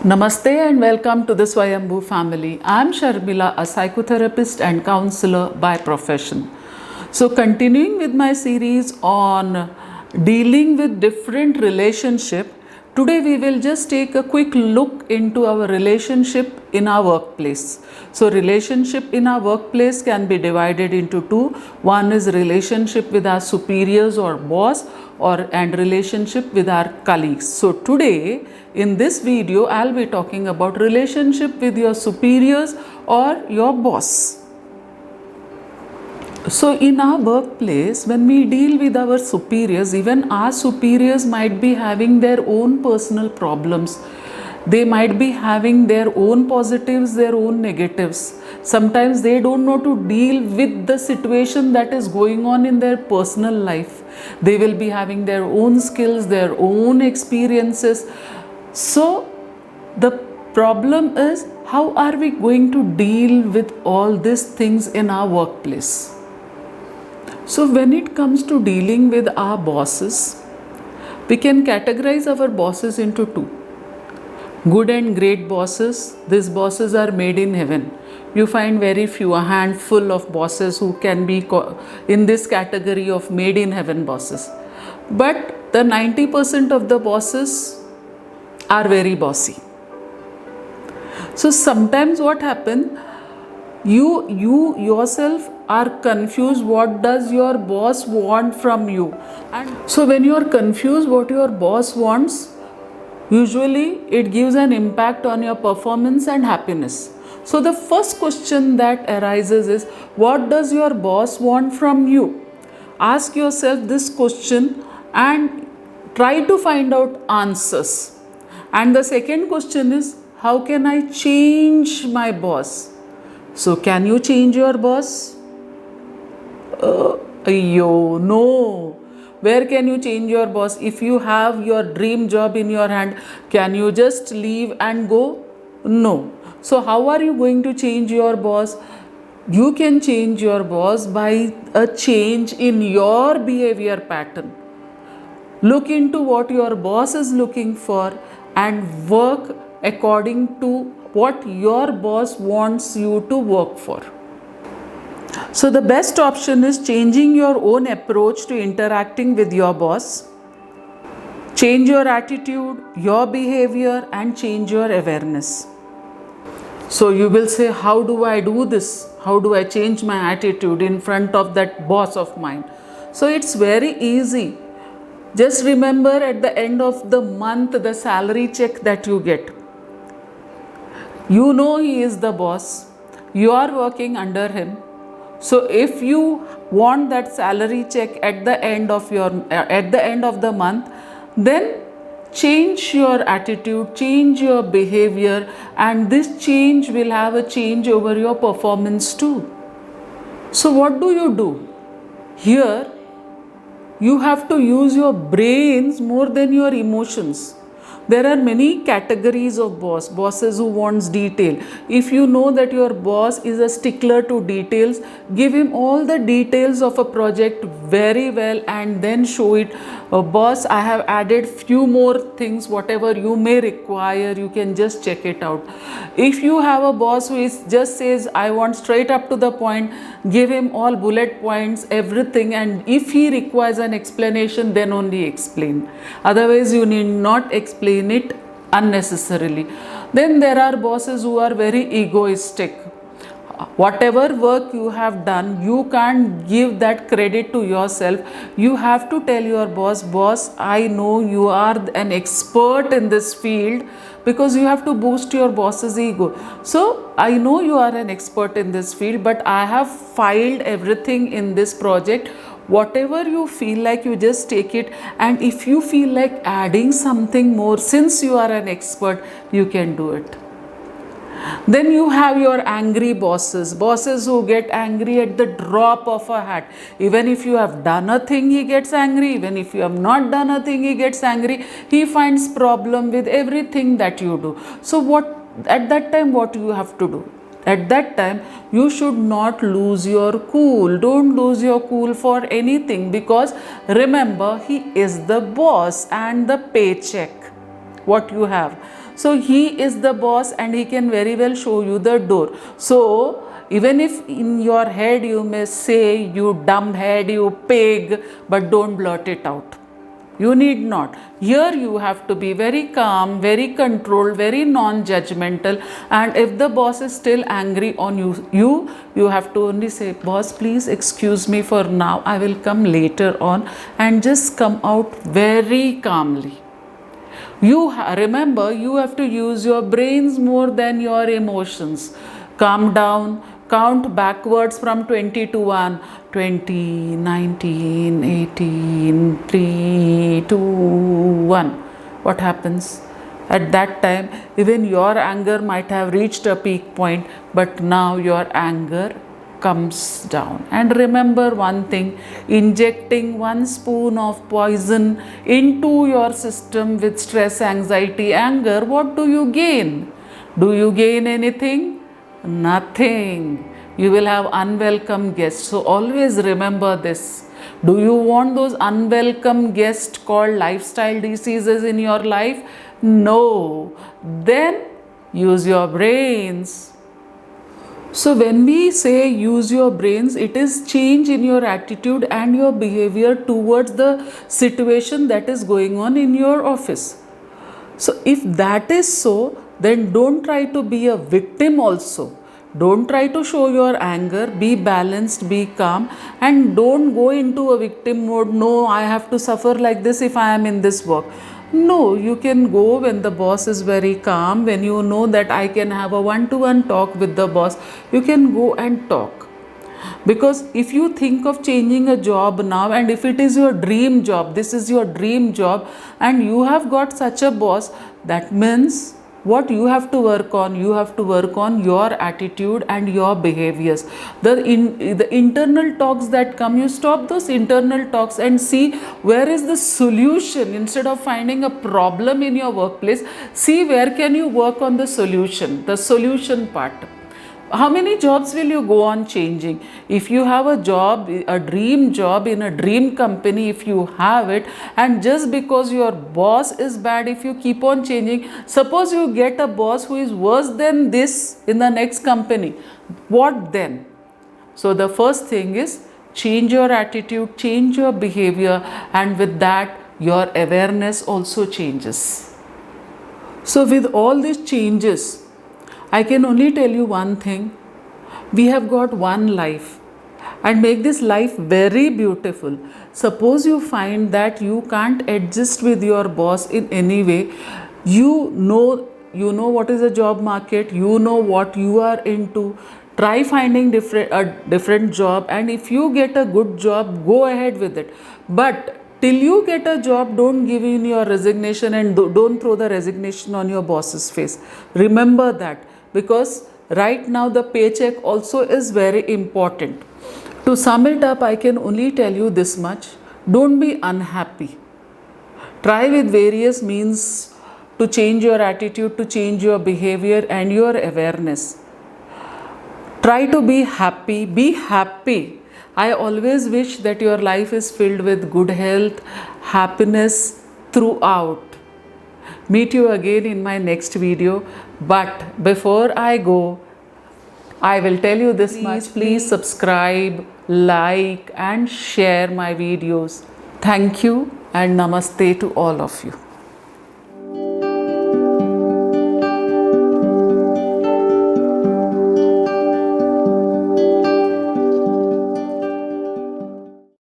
Namaste and welcome to the Swayambhu family. I am Sharmila, a psychotherapist and counselor by profession. So, continuing with my series on dealing with different relationship, today we will just take a quick look into our relationship in our workplace. So, relationship in our workplace can be divided into two. One is relationship with our superiors or boss, and relationship with our colleagues. So today in this video I'll be talking about relationship with your superiors or your boss. So in our workplace, when we deal with our superiors, even our superiors might be having their own personal problems. They might be having their own positives, their own negatives. Sometimes they don't know to deal with the situation that is going on in their personal life. They will be having their own skills, their own experiences. So the problem is, how are we going to deal with all these things in our workplace? So when it comes to dealing with our bosses, we can categorize our bosses into two. Good and great bosses. These bosses are made in heaven. You find very few, a handful of bosses who can be in this category of made in heaven bosses. But the 90% of the bosses are very bossy. So sometimes what happens, you yourself are confused what does your boss want from you. And so when you are confused what your boss wants, usually it gives an impact on your performance and happiness. So the first question that arises is, what does your boss want from you? Ask yourself this question and try to find out answers. And the second question is, how can I change my boss? So can you change your boss? No. Where can you change your boss? If you have your dream job in your hand, can you just leave and go? No. So how are you going to change your boss? You can change your boss by a change in your behavior pattern. Look into what your boss is looking for and work according to what your boss wants you to work for. So the best option is changing your own approach to interacting with your boss. Change your attitude, your behavior, and change your awareness. So you will say, how do I do this? How do I change my attitude in front of that boss of mine? So it's very easy. Just remember, at the end of the month, the salary check that you get, you know he is the boss. You are working under him. So if you want that salary check at the end of the month, then change your attitude, change your behavior, and this change will have a change over your performance too. So what do? Here, you have to use your brains more than your emotions. There are many categories of bosses who wants detail. If you know that your boss is a stickler to details, give him all the details of a project very well and then show it. Boss, I have added few more things, whatever you may require, you can just check it out. If you have a boss who just says, I want straight up to the point, give him all bullet points, everything, and if he requires an explanation, then only explain. Otherwise, you need not explain it unnecessarily. Then there are bosses who are very egoistic. Whatever work you have done, you can't give that credit to yourself. You have to tell your boss, I know you are an expert in this field, because you have to boost your boss's ego. So I know you are an expert in this field, but I have filed everything in this project. Whatever you feel like, you just take it, and if you feel like adding something more, since you are an expert, you can do it. Then you have your angry bosses who get angry at the drop of a hat. Even if you have done a thing, he gets angry. Even if you have not done a thing, he gets angry. He finds problem with everything that you do. So at that time, what you have to do? At that time, you should not lose your cool. Don't lose your cool for anything, because remember, he is the boss and the paycheck what you have. So he is the boss and he can very well show you the door. So even if in your head you may say, you dumb head, you pig, but don't blurt it out. You need not. Here you have to be very calm, very controlled, very non-judgmental. And if the boss is still angry on you have to only say, boss, please excuse me for now. I will come later on, and just come out very calmly. Remember, you have to use your brains more than your emotions. Calm down. Count backwards from 20 to 1. 20, 19, 18, 3, 2, 1. What happens? At that time, even your anger might have reached a peak point, but now your anger comes down. And remember one thing, injecting 1 spoon of poison into your system with stress, anxiety, anger, what do you gain? Do you gain anything? Nothing. You will have unwelcome guests. So always remember this. Do you want those unwelcome guests called lifestyle diseases in your life? No. Then use your brains. So when we say use your brains, it is change in your attitude and your behavior towards the situation that is going on in your office. So if that is so, then don't try to be a victim also. Don't try to show your anger. Be balanced, be calm, and don't go into a victim mode. No, I have to suffer like this if I am in this work. No, you can go when the boss is very calm, when you know that I can have a one-to-one talk with the boss. You can go and talk. Because if you think of changing a job now, and if it is your dream job, this is your dream job, and you have got such a boss, that means what you have to work on? You have to work on your attitude and your behaviors. The internal talks that come, you stop those internal talks and see where is the solution. Instead of finding a problem in your workplace, see where can you work on the solution part. How many jobs will you go on changing? If you have a job, a dream job in a dream company, if you have it, and just because your boss is bad, if you keep on changing, suppose you get a boss who is worse than this in the next company, what then? So the first thing is change your attitude, change your behavior, and with that your awareness also changes. So with all these changes, I can only tell you one thing. We have got one life, and make this life very beautiful. Suppose you find that you can't adjust with your boss in any way. You know what is the job market, you know what you are into. Try finding a different job, and if you get a good job, go ahead with it. But till you get a job, don't give in your resignation, and don't throw the resignation on your boss's face. Remember that. Because right now the paycheck also is very important. To sum it up, I can only tell you this much. Don't be unhappy. Try with various means to change your attitude, to change your behavior and your awareness. Try to be happy. Be happy. I always wish that your life is filled with good health, happiness throughout. Meet you again in my next video. But before I go, I will tell you this much. Please subscribe, like, and share my videos. Thank you, and namaste to all of you.